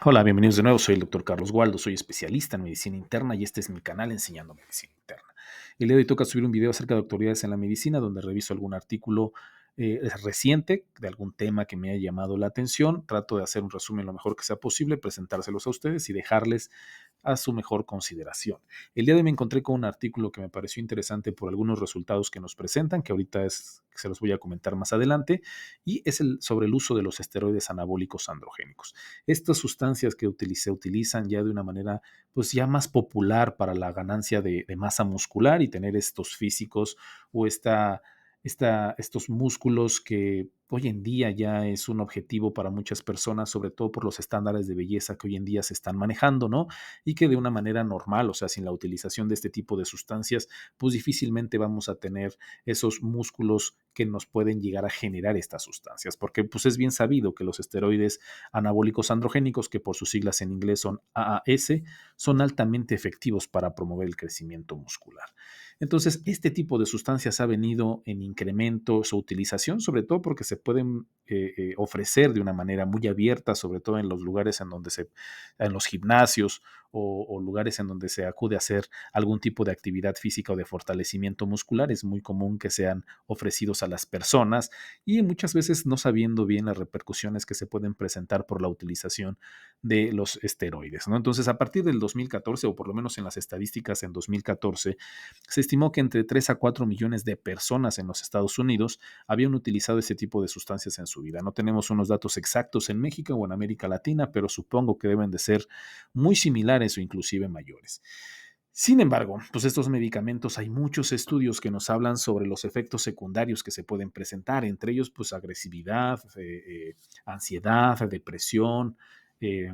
Hola, bienvenidos de nuevo. Soy el doctor Carlos Waldo, soy especialista en medicina interna y este es mi canal Enseñando Medicina Interna. El día de hoy toca subir un video acerca de autoridades en la medicina donde reviso algún artículo reciente de algún tema que me haya llamado la atención. Trato de hacer un resumen lo mejor que sea posible, presentárselos a ustedes y dejarles a su mejor consideración. El día de hoy me encontré con un artículo que me pareció interesante por algunos resultados que nos presentan, que ahorita se los voy a comentar más adelante, y es sobre el uso de los esteroides anabólicos androgénicos. Estas sustancias que se utilizan ya de una manera pues ya más popular para la ganancia de masa muscular y tener estos físicos o estos músculos que hoy en día ya es un objetivo para muchas personas, sobre todo por los estándares de belleza que hoy en día se están manejando, ¿no? Y que de una manera normal, o sea, sin la utilización de este tipo de sustancias, pues difícilmente vamos a tener esos músculos que nos pueden llegar a generar estas sustancias, porque pues es bien sabido que los esteroides anabólicos androgénicos, que por sus siglas en inglés son AAS, son altamente efectivos para promover el crecimiento muscular. Entonces, este tipo de sustancias ha venido en incremento su utilización, sobre todo porque se pueden ofrecer de una manera muy abierta, sobre todo en los lugares en los gimnasios o lugares en donde se acude a hacer algún tipo de actividad física o de fortalecimiento muscular. Es muy común que sean ofrecidos a las personas y muchas veces no sabiendo bien las repercusiones que se pueden presentar por la utilización de los esteroides, ¿no? Entonces, a partir del 2014, o por lo menos en las estadísticas en 2014, se estimó que entre 3 a 4 millones de personas en los Estados Unidos habían utilizado ese tipo de sustancias en su vida. No tenemos unos datos exactos en México o en América Latina, pero supongo que deben de ser muy similares o inclusive mayores. Sin embargo, pues estos medicamentos hay muchos estudios que nos hablan sobre los efectos secundarios que se pueden presentar, entre ellos pues agresividad, ansiedad, depresión, eh,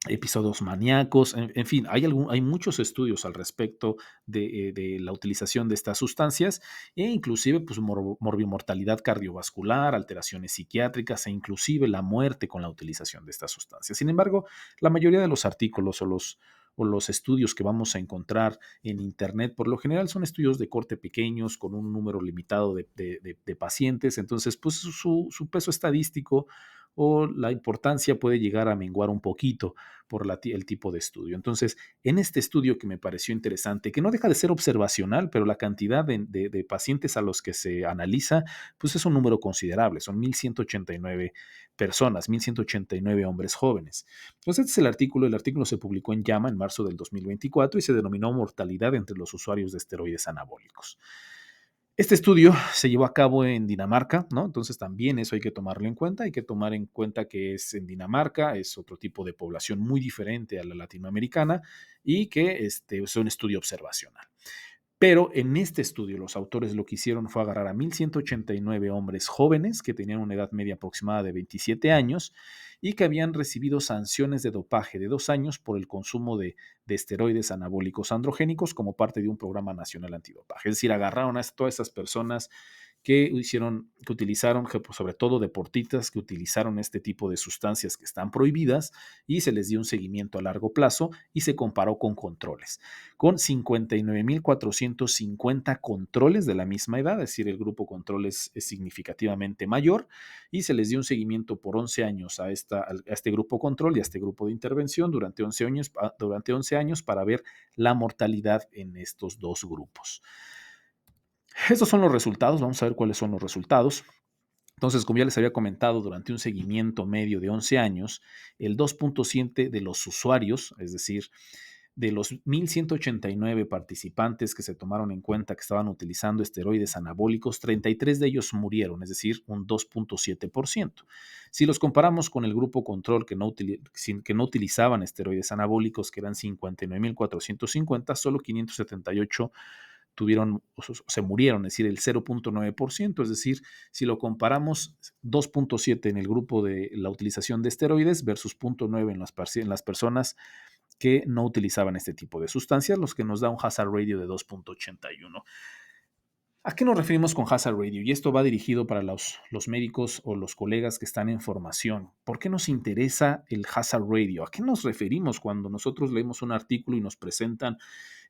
episodios maníacos, en fin, hay muchos estudios al respecto de la utilización de estas sustancias e inclusive pues, morbimortalidad cardiovascular, alteraciones psiquiátricas e inclusive la muerte con la utilización de estas sustancias. Sin embargo, la mayoría de los artículos o los estudios que vamos a encontrar en Internet, por lo general son estudios de corte pequeños, con un número limitado de pacientes, entonces pues su peso estadístico o la importancia puede llegar a menguar un poquito por el tipo de estudio. Entonces, en este estudio que me pareció interesante, que no deja de ser observacional, pero la cantidad de pacientes a los que se analiza, pues es un número considerable, son 1,189 personas, 1,189 hombres jóvenes. Entonces, este es el artículo se publicó en JAMA en marzo del 2024 y se denominó mortalidad entre los usuarios de esteroides anabólicos. Este estudio se llevó a cabo en Dinamarca, ¿no? Entonces también eso hay que tomarlo en cuenta. Hay que tomar en cuenta que es en Dinamarca, es otro tipo de población muy diferente a la latinoamericana y que es un estudio observacional. Pero en este estudio los autores lo que hicieron fue agarrar a 1,189 hombres jóvenes que tenían una edad media aproximada de 27 años y que habían recibido sanciones de dopaje de 2 años por el consumo de esteroides anabólicos androgénicos como parte de un programa nacional antidopaje. Es decir, agarraron a todas esas personas que utilizaron, pues, sobre todo deportistas que utilizaron este tipo de sustancias que están prohibidas y se les dio un seguimiento a largo plazo y se comparó con controles, con 59,450 controles de la misma edad, es decir, el grupo control es significativamente mayor y se les dio un seguimiento por 11 años a este grupo control y a este grupo de intervención durante 11 años para ver la mortalidad en estos dos grupos. Estos son los resultados, vamos a ver cuáles son los resultados. Entonces, como ya les había comentado, durante un seguimiento medio de 11 años, el 2,7 de los usuarios, es decir, de los 1,189 participantes que se tomaron en cuenta que estaban utilizando esteroides anabólicos, 33 de ellos murieron, es decir, un 2,7%. Si los comparamos con el grupo control que no utilizaban esteroides anabólicos, que eran 59,450, solo 578 se murieron, es decir, el 0,9%, es decir, si lo comparamos 2,7 en el grupo de la utilización de esteroides versus 0,9 en las personas que no utilizaban este tipo de sustancias, los que nos da un hazard ratio de 2,81. ¿A qué nos referimos con hazard ratio? Y esto va dirigido para los médicos o los colegas que están en formación. ¿Por qué nos interesa el hazard ratio? ¿A qué nos referimos cuando nosotros leemos un artículo y nos presentan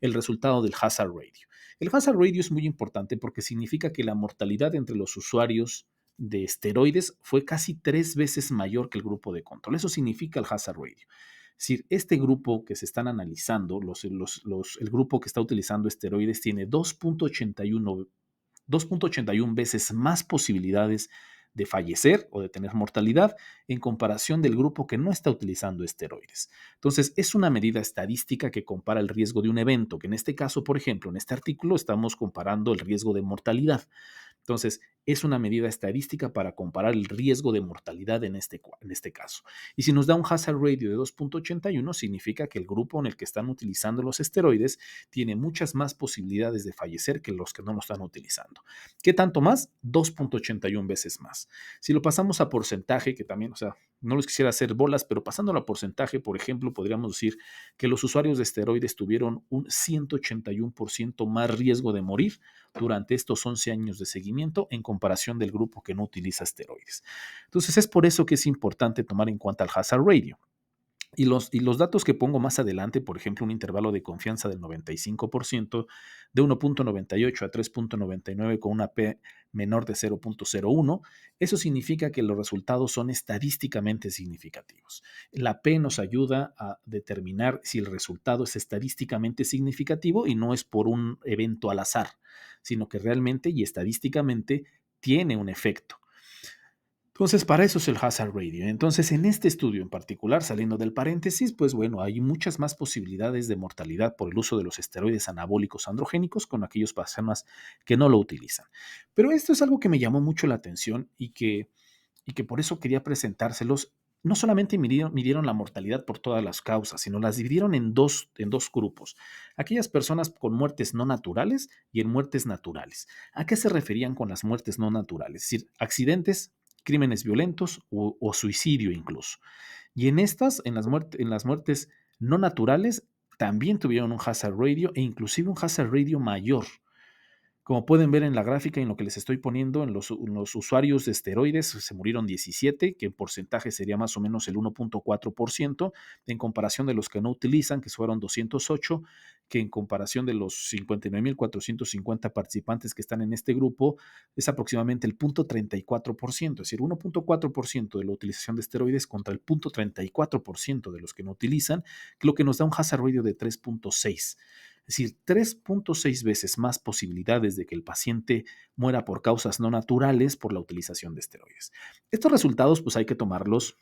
el resultado del hazard ratio? El hazard ratio es muy importante porque significa que la mortalidad entre los usuarios de esteroides fue casi 3 veces mayor que el grupo de control. Eso significa el hazard ratio. Es decir, este grupo que se están analizando, el grupo que está utilizando esteroides tiene 2.81 veces más posibilidades de fallecer o de tener mortalidad en comparación del grupo que no está utilizando esteroides. Entonces, es una medida estadística que compara el riesgo de un evento, que en este caso, por ejemplo, en este artículo estamos comparando el riesgo de mortalidad. Entonces, es una medida estadística para comparar el riesgo de mortalidad en este caso. Y si nos da un hazard ratio de 2.81, significa que el grupo en el que están utilizando los esteroides tiene muchas más posibilidades de fallecer que los que no lo están utilizando. ¿Qué tanto más? 2.81 veces más. Si lo pasamos a porcentaje, que también, o sea, no les quisiera hacer bolas, pero pasándolo a porcentaje, por ejemplo, podríamos decir que los usuarios de esteroides tuvieron un 181% más riesgo de morir durante estos 11 años de seguimiento en comparación del grupo que no utiliza esteroides. Entonces, es por eso que es importante tomar en cuenta el hazard ratio. Y los datos que pongo más adelante, por ejemplo, un intervalo de confianza del 95%, de 1.98 a 3.99 con una P menor de 0.01, eso significa que los resultados son estadísticamente significativos. La P nos ayuda a determinar si el resultado es estadísticamente significativo y no es por un evento al azar, sino que realmente y estadísticamente tiene un efecto. Entonces, para eso es el hazard ratio. Entonces, en este estudio en particular, saliendo del paréntesis, pues bueno, hay muchas más posibilidades de mortalidad por el uso de los esteroides anabólicos androgénicos con aquellas personas que no lo utilizan. Pero esto es algo que me llamó mucho la atención y que por eso quería presentárselos. No solamente midieron la mortalidad por todas las causas, sino las dividieron en dos grupos. Aquellas personas con muertes no naturales y en muertes naturales. ¿A qué se referían con las muertes no naturales? Es decir, accidentes, crímenes violentos o suicidio incluso. Y en las muertes no naturales también tuvieron un hazard ratio e inclusive un hazard ratio mayor. Como pueden ver en la gráfica y en lo que les estoy poniendo, en los usuarios de esteroides se murieron 17, que en porcentaje sería más o menos el 1.4%, en comparación de los que no utilizan, que fueron 208, que en comparación de los 59.450 participantes que están en este grupo, es aproximadamente el 0.34%, es decir, 1.4% de la utilización de esteroides contra el 0.34% de los que no utilizan, lo que nos da un hazard ratio de 3.6. Es decir, 3.6 veces más posibilidades de que el paciente muera por causas no naturales por la utilización de esteroides. Estos resultados, pues hay que tomarlos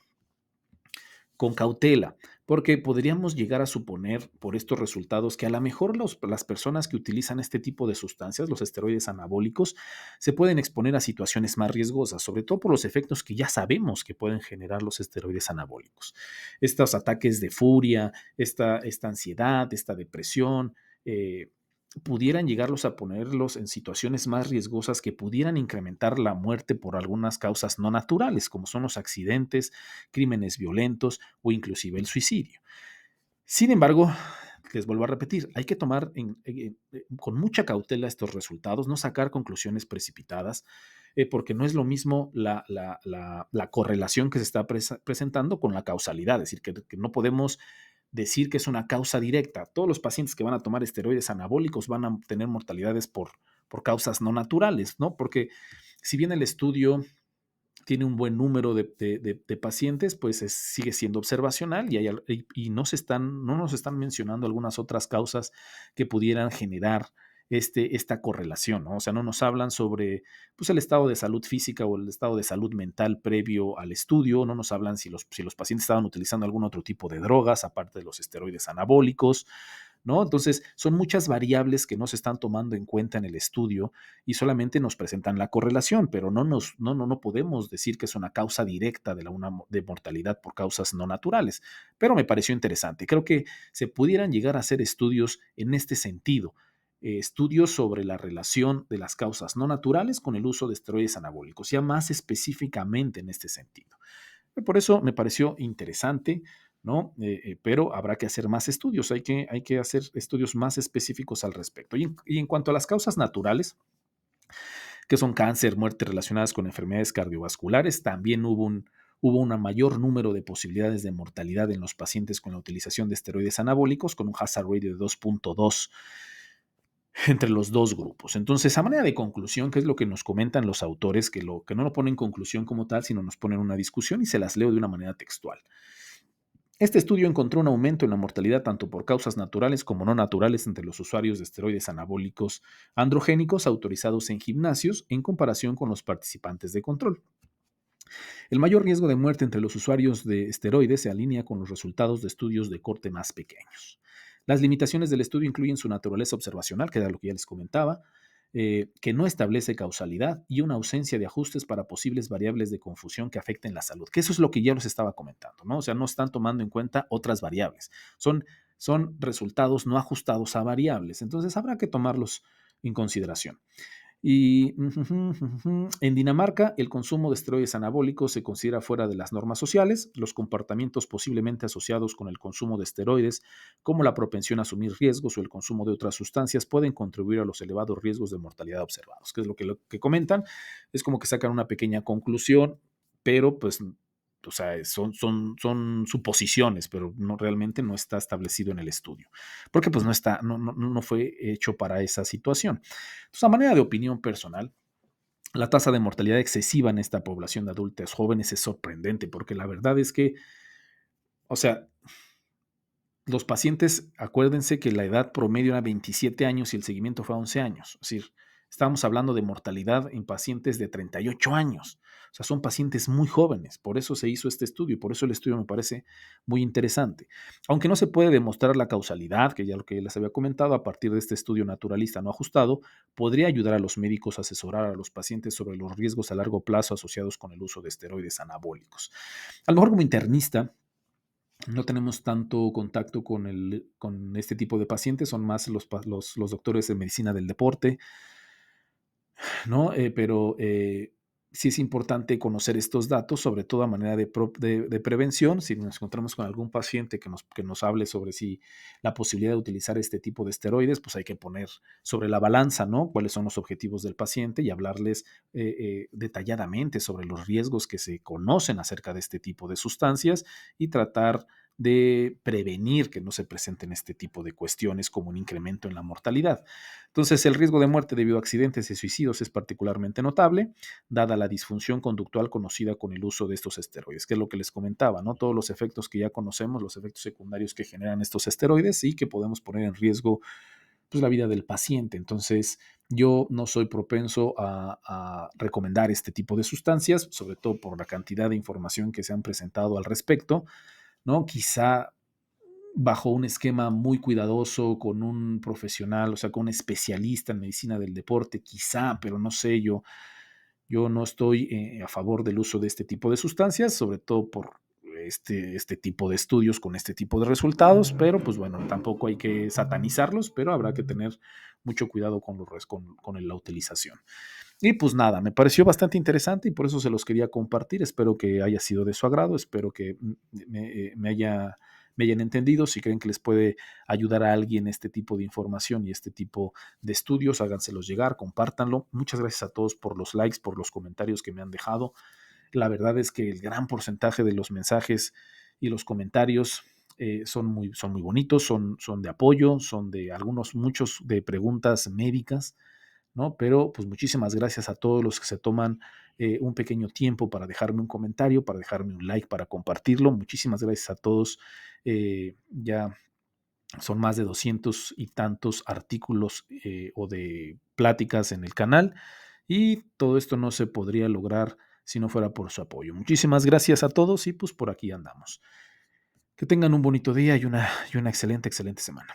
con cautela, porque podríamos llegar a suponer por estos resultados que a lo mejor las personas que utilizan este tipo de sustancias, los esteroides anabólicos, se pueden exponer a situaciones más riesgosas, sobre todo por los efectos que ya sabemos que pueden generar los esteroides anabólicos. Estos ataques de furia, esta ansiedad, esta depresión, pudieran llegarlos a ponerlos en situaciones más riesgosas que pudieran incrementar la muerte por algunas causas no naturales, como son los accidentes, crímenes violentos o inclusive el suicidio. Sin embargo, les vuelvo a repetir, hay que tomar con mucha cautela estos resultados, no sacar conclusiones precipitadas, porque no es lo mismo la correlación que se está presentando con la causalidad, es decir, que no podemos decir que es una causa directa. Todos los pacientes que van a tomar esteroides anabólicos van a tener mortalidades por causas no naturales, ¿no? Porque si bien el estudio tiene un buen número de pacientes, pues sigue siendo observacional y no nos están mencionando algunas otras causas que pudieran generar esta correlación, ¿no? O sea, no nos hablan sobre pues, el estado de salud física o el estado de salud mental previo al estudio, no nos hablan si los pacientes estaban utilizando algún otro tipo de drogas, aparte de los esteroides anabólicos, ¿no? Entonces, son muchas variables que no se están tomando en cuenta en el estudio y solamente nos presentan la correlación, pero no podemos decir que es una causa directa de mortalidad por causas no naturales. Pero me pareció interesante. Creo que se pudieran llegar a hacer estudios en este sentido, estudios sobre la relación de las causas no naturales con el uso de esteroides anabólicos, ya más específicamente en este sentido. Por eso me pareció interesante, ¿no? Pero habrá que hacer más estudios, hay que hacer estudios más específicos al respecto. Y en cuanto a las causas naturales, que son cáncer, muerte relacionadas con enfermedades cardiovasculares, también hubo un mayor número de posibilidades de mortalidad en los pacientes con la utilización de esteroides anabólicos, con un hazard ratio de 2.2. entre los dos grupos. Entonces, a manera de conclusión, ¿qué es lo que nos comentan los autores? Que no lo ponen en conclusión como tal, sino nos ponen una discusión y se las leo de una manera textual. Este estudio encontró un aumento en la mortalidad tanto por causas naturales como no naturales entre los usuarios de esteroides anabólicos androgénicos autorizados en gimnasios en comparación con los participantes de control. El mayor riesgo de muerte entre los usuarios de esteroides se alinea con los resultados de estudios de corte más pequeños. Las limitaciones del estudio incluyen su naturaleza observacional, que era lo que ya les comentaba, que no establece causalidad y una ausencia de ajustes para posibles variables de confusión que afecten la salud, que eso es lo que ya les estaba comentando, ¿no? O sea, no están tomando en cuenta otras variables, son resultados no ajustados a variables, entonces habrá que tomarlos en consideración. Y en Dinamarca, el consumo de esteroides anabólicos se considera fuera de las normas sociales. Los comportamientos posiblemente asociados con el consumo de esteroides, como la propensión a asumir riesgos o el consumo de otras sustancias, pueden contribuir a los elevados riesgos de mortalidad observados. Que es lo que comentan. Es como que sacan una pequeña conclusión, pero pues o sea, son suposiciones, pero no, realmente no está establecido en el estudio, porque pues no fue hecho para esa situación. Entonces, a manera de opinión personal, la tasa de mortalidad excesiva en esta población de adultos jóvenes es sorprendente, porque la verdad es que, o sea, los pacientes, acuérdense que la edad promedio era 27 años y el seguimiento fue a 11 años. Es decir, estamos hablando de mortalidad en pacientes de 38 años. O sea, son pacientes muy jóvenes. Por eso se hizo este estudio y por eso el estudio me parece muy interesante. Aunque no se puede demostrar la causalidad, que ya lo que les había comentado, a partir de este estudio naturalista no ajustado, podría ayudar a los médicos a asesorar a los pacientes sobre los riesgos a largo plazo asociados con el uso de esteroides anabólicos. A lo mejor como internista, no tenemos tanto contacto con este tipo de pacientes, son más los doctores de medicina del deporte, ¿no? Pero sí es importante conocer estos datos, sobre todo a manera de prevención. Si nos encontramos con algún paciente que nos hable sobre si la posibilidad de utilizar este tipo de esteroides, pues hay que poner sobre la balanza, ¿no? Cuáles son los objetivos del paciente y hablarles detalladamente sobre los riesgos que se conocen acerca de este tipo de sustancias y tratar de prevenir que no se presenten este tipo de cuestiones como un incremento en la mortalidad. Entonces, el riesgo de muerte debido a accidentes y suicidios es particularmente notable, dada la disfunción conductual conocida con el uso de estos esteroides, que es lo que les comentaba, ¿no? Todos los efectos que ya conocemos, los efectos secundarios que generan estos esteroides y que podemos poner en riesgo pues, la vida del paciente. Entonces, yo no soy propenso a recomendar este tipo de sustancias, sobre todo por la cantidad de información que se han presentado al respecto, ¿no? Quizá bajo un esquema muy cuidadoso con un profesional, o sea, con un especialista en medicina del deporte, quizá, pero no sé, yo no estoy a favor del uso de este tipo de sustancias, sobre todo por este tipo de estudios con este tipo de resultados, pero pues bueno, tampoco hay que satanizarlos, pero habrá que tener mucho cuidado con la utilización. Y pues nada, me pareció bastante interesante y por eso se los quería compartir. Espero que haya sido de su agrado, espero que me hayan entendido. Si creen que les puede ayudar a alguien este tipo de información y este tipo de estudios, háganselos llegar, compártanlo. Muchas gracias a todos por los likes, por los comentarios que me han dejado. La verdad es que el gran porcentaje de los mensajes y los comentarios son muy bonitos, son de apoyo, son de muchos de preguntas médicas, ¿no? Pero pues muchísimas gracias a todos los que se toman un pequeño tiempo para dejarme un comentario, para dejarme un like, para compartirlo. Muchísimas gracias a todos. Ya son más de 200 y tantos artículos o de pláticas en el canal y todo esto no se podría lograr si no fuera por su apoyo. Muchísimas gracias a todos y pues por aquí andamos. Que tengan un bonito día y una excelente semana.